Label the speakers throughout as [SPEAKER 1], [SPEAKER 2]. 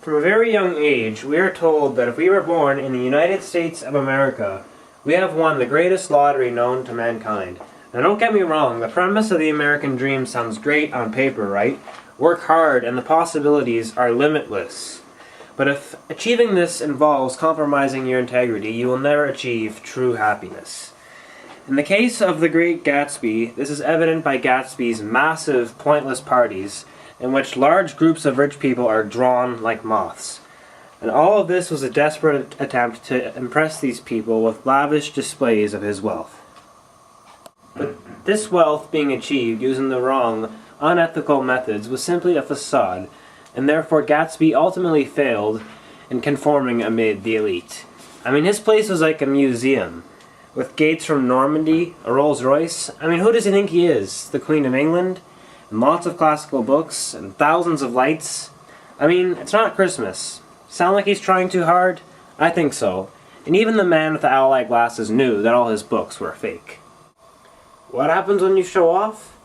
[SPEAKER 1] From a very young age, we are told that if we were born in the United States of America, we have won the greatest lottery known to mankind. Now don't get me wrong, the premise of the American dream sounds great on paper, right? Work hard and the possibilities are limitless. But if achieving this involves compromising your integrity, you will never achieve true happiness. In the case of the Great Gatsby, this is evident by Gatsby's massive, pointless parties, in which large groups of rich people are drawn like moths. And all of this was a desperate attempt to impress these people with lavish displays of his wealth. But this wealth being achieved using the wrong, unethical methods was simply a facade, and therefore Gatsby ultimately failed in conforming amid the elite. I mean, his place was like a museum, with gates from Normandy, a Rolls Royce. I mean, who does he think he is? The Queen of England? And lots of classical books, and thousands of lights. I mean, it's not Christmas. Sound like he's trying too hard? I think so. And even the man with the owl-eye glasses knew that all his books were fake. What happens when you show off?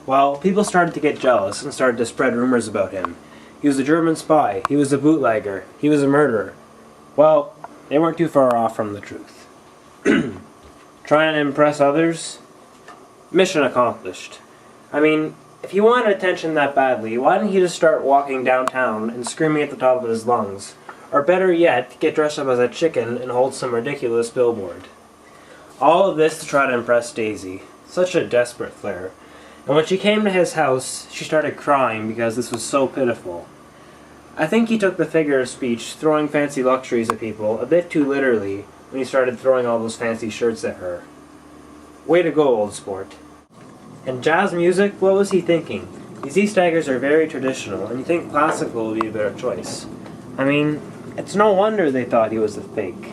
[SPEAKER 1] Well, people started to get jealous and started to spread rumors about him. He was a German spy, he was a bootlegger, he was a murderer. Well, they weren't too far off from the truth. Trying to impress others? Mission accomplished. I mean, if he wanted attention that badly, why didn't he just start walking downtown and screaming at the top of his lungs? Or better yet, get dressed up as a chicken and hold some ridiculous billboard. All of this to try to impress Daisy. Such a desperate flair. And when she came to his house, she started crying because this was so pitiful. I think he took the figure of speech, throwing fancy luxuries at people, a bit too literally when he started throwing all those fancy shirts at her. Way to go, old sport. And jazz music, what was he thinking? These East Eggers are very traditional, and you think classical would be a better choice. I mean, it's no wonder they thought he was a fake.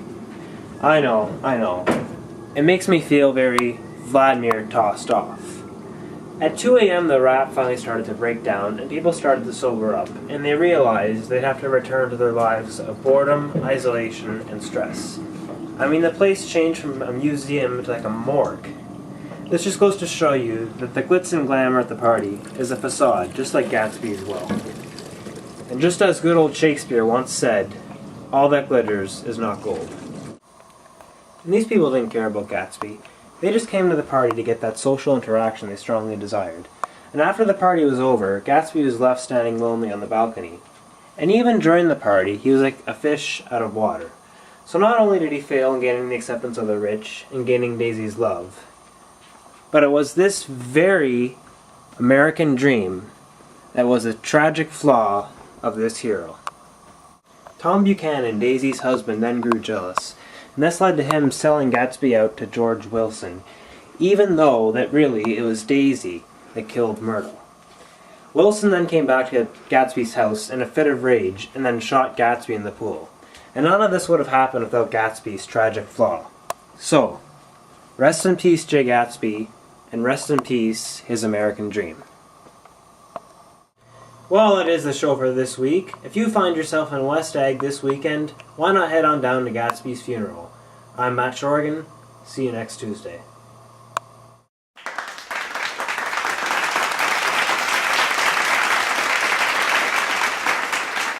[SPEAKER 1] I know. It makes me feel very Vladimir tossed off. At 2 a.m. the rap finally started to break down, and people started to sober up, and they realized they'd have to return to their lives of boredom, isolation, and stress. I mean, the place changed from a museum to like a morgue. This just goes to show you that the glitz and glamour at the party is a facade, just like Gatsby's wealth. And just as good old Shakespeare once said, all that glitters is not gold. And these people didn't care about Gatsby. They just came to the party to get that social interaction they strongly desired. And after the party was over, Gatsby was left standing lonely on the balcony. And even during the party, he was like a fish out of water. So not only did he fail in gaining the acceptance of the rich and gaining Daisy's love, but it was this very American dream that was a tragic flaw of this hero. Tom Buchanan, Daisy's husband, then grew jealous, and this led to him selling Gatsby out to George Wilson, even though that really it was Daisy that killed Myrtle. Wilson then came back to Gatsby's house in a fit of rage and then shot Gatsby in the pool. And none of this would have happened without Gatsby's tragic flaw. So, rest in peace, J. Gatsby, and rest in peace, his American dream. Well, that is the show for this week. If you find yourself in West Egg this weekend, why not head on down to Gatsby's funeral? I'm Matt Shorgan. See you next Tuesday.